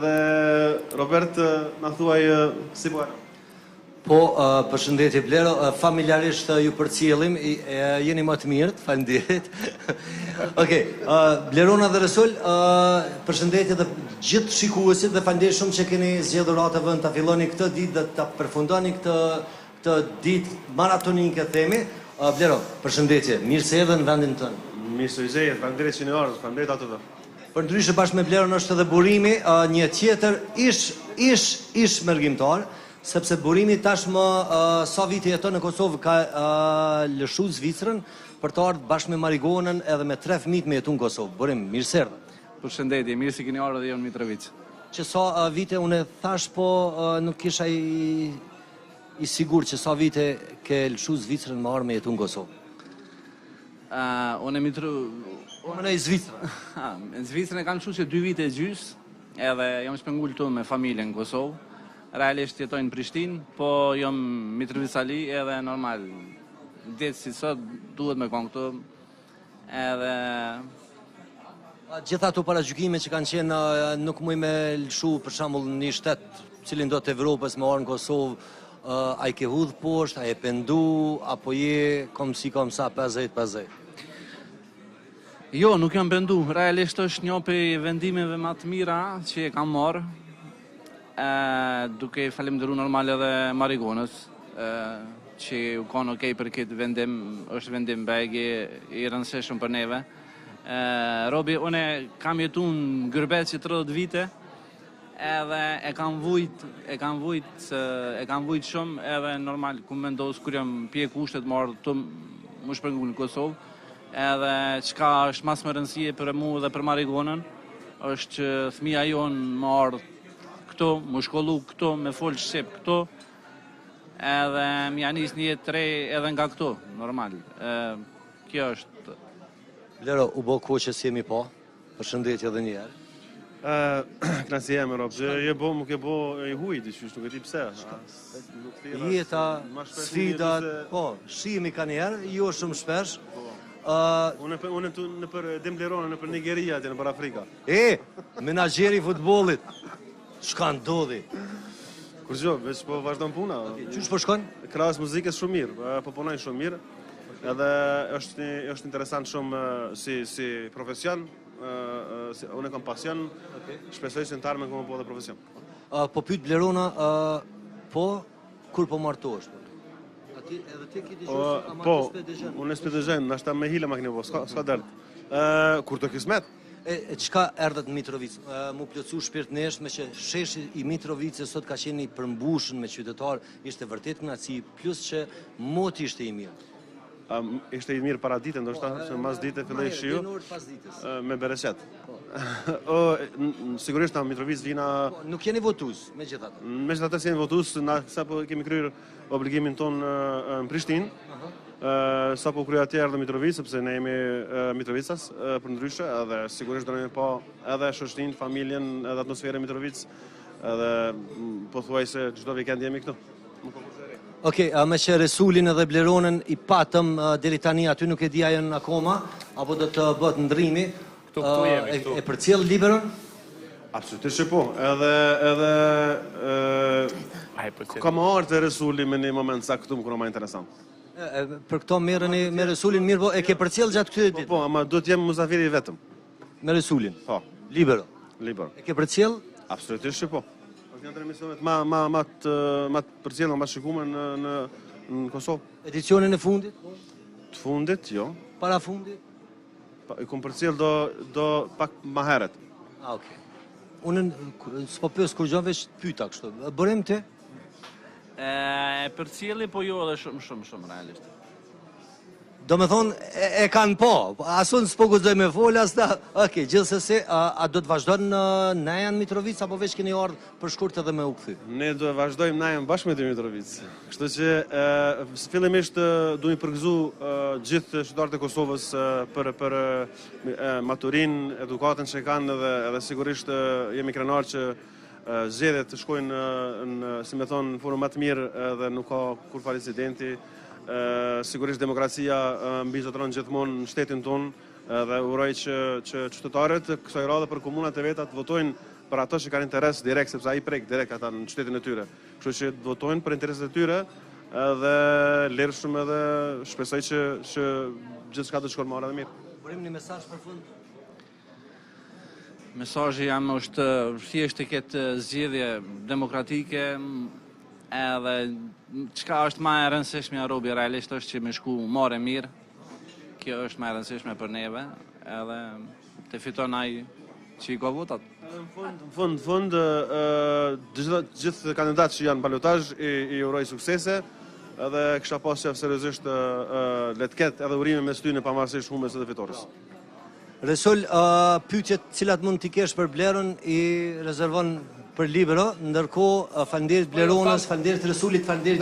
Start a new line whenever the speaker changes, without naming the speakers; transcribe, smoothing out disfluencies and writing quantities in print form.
Dhe Robert, na thuaj si po.
Po, përshëndetje Blero, familjarisht ju përcjellim, jeni më të mirët, faleminderit. Okej, Blerona dhe Resul, përshëndetje dhe gjithë shikuesit dhe faleminderit shumë që keni zgjedhur atë vend ta filloni këtë ditë dhe ta përfundoni këtë ditë maratonike themi. Blero, përshëndetje, mirë se erdhe në vendin tënd.
Mirë se vjen, faleminderit që në orë, faleminderit atë.
Përndryshe bashkë me Bleron është edhe burimi, një tjetër ish mërgjimtar, sepse burimi tashmë sa vite jeton në Kosovë ka lëshu Zvicrën për të ardhur bashkë me Marigonën edhe me 3 fëmijë me jetu në Kosovë. Burim, mirë se erdhe.
Përshëndetje, mirë si keni ardhur dhe jam Mitrovic.
Që sa vite unë thash po nuk kisha i sigur që sa vite ke lëshu Zvicrën më ardhur me jetu në Kosovë.
Unë
në Zvicrën.
Në Zvicrën e kam qu që 2 vite e gjys, edhe jam shpengull të me familje në Kosovë. Realisht jetoj në Prishtinë, po jam Mitrovic Ali edhe normal. Detë si sot, duhet me konë këtu. Edhe...
Gjitha ato paragjykime që kanë qenë nuk muj me lëshu për shembull një shtet cilin do të Evropës me orë në Kosovë, a i ke hudhë poshtë, a e pendu, apo je kom sa 50-50?
Jo, nuk jam pendu. Realisht është një prej vendimeve më të mira që e kam marrë, duke falemnderu normal edhe Marigonës, që u konë okej për këtë vendim, është vendim bëjgje i rëndësishëm për neve. Robi, une kam jetu në Gërbet që 30 vite, edhe e kam vujt shumë, edhe normal, ku mendos kur jam pje kushtet marrë të më shpengu në Kosovë, edhe qka është mas më rëndësie për mu dhe për Marigonën, është që thmija jonë më ardhë këto, më shkollu këto, me folë shqip këto, edhe më janis një jetë re edhe nga këto, normal. Kjo është...
Blero, u bo ko që si jemi po, përshëndetje edhe njerë.
Knasi jemi, Rob, që je bo, më ke bo i hujt, nuk e ti pse.
Jeta, sfidat, po, shimi ka njerë, jo shumë shpesh.
Unë në për Demblerone, në për Nigeria, në për Afrika.
Menagjeri futbolit, shka ndodhi.
Kur gjo, veç po vazhdojnë puna.
Qysh po shkon?
Krahas muzikës shumë mirë, po punojnë shumë mirë, edhe është interesant shumë si profesion, unë e kam pasion, shpresoj që në tarme këmë po dhe profesion.
Po pyet Blerona, po, kur po martohesh? Edhe ti ki dëgjosh, ama të spedëgjën?
Po, unë e spedëgjën, nashta me hile ma këni po, s'ka dërtë. Kur të kismet?
Qka erdhët në Mitrovic? Mu plëcu shpirt nesh me që sheshi i Mitrovic sot ka qenë i përmbushën me qytetar, ishte vërtet kënaqësi, plus që moti ishte i mirë.
Ishte i mirë para dite, ndoshta, se mas dite filloj shiu, me bereqet. Sigurisht na Mitrovic vina...
Nuk jeni votus, me gjithatë?
Me gjithatë si jeni votus, sa po kemi kryrë obligimin ton në Prishtinë, sa po kryer atje erdhe Mitrovic, sepse ne jemi Mitrovicas për ndryshe, edhe sigurisht do ne po edhe shoqërinë, familjen, edhe atmosferën Mitrovic, edhe po thuaj se çdo vikend jemi këtu.
Okej, me që Resulin edhe Bleronën i patëm deri tani aty nuk e di ajo akoma, apo do të bëhet ndrimi.
Këtu jemi, këtu.
E përcjell Liberon?
Absolutisht që po, edhe ka më ardhur te Resuli me një moment sa këtu më kono më interesant.
Për këto merreni me Resulin mirë, po e ke përcjell gjatë këtyre ditëve?
Po, ama do të jem muzafiri vetëm.
Me Resulin?
Po.
Libero?
Libero.
E ke përcjell?
Absolutisht që po. Një të emisionet ma të përcjellë, ma të shikume në Kosovë.
Edicionin e fundit?
Të fundit, jo.
Para fundit?
I kom përcjellë do pak ma heret.
Okej. Unë s'po pyes kur gjo veç pyta kështu. Bërim ti?
Përcjelli, po jo edhe shumë realisht.
Do me thonë, e kanë po, asun s'po guxoj me folë, okej, gjithsesi, a do të vazhdojnë në janë Mitrovic, apo veç keni ardhë për shkurt edhe me u kthy?
Ne do të vazhdojmë na janë bashkë me të Mitrovic. Kështu që, fillimisht du një përgëzu gjithë qytetarët e Kosovës për maturin, edukatën që kanë, edhe sigurisht jemi krenar që zgjedhjet të shkojnë si me thonë, në formë më të mirë dhe nuk ka kur fare incidenti. Sigurisht demokracia mbi zotëron gjithmonë në shtetin tonë, Dhe uroj që qytetarët e kësaj radhe për komunat e veta të votojnë për ato që kanë interes direkt, sepse ai prek direkt ata në qytetin e tyre. Kështu që të votojnë për interesat e tyre dhe lirshëm edhe shpresoj që gjithçka të shkojë marrë edhe mirë.
Bërim një mesazh për fund.
Mesazhi jam është thjesht të ketë zgjedhje demokratike, edhe çka është më e rëndësishme robi realisht është që më shku marrë mirë. Kjo është më e rëndësishme për neve, edhe të fiton ai që i ka votat.
Në fund, gjithë kandidatë që janë në balotazh i uroj suksese, edhe kisha pas qef seriozisht le të ketë edhe urime mes tyre pavarësisht humbjes edhe fitores.
Resol, pyetjet cilat mund t'i kesh për Blerën i rezervon për libero, ndërkohë faleminderit Bleronës, faleminderit Resulit, faleminderit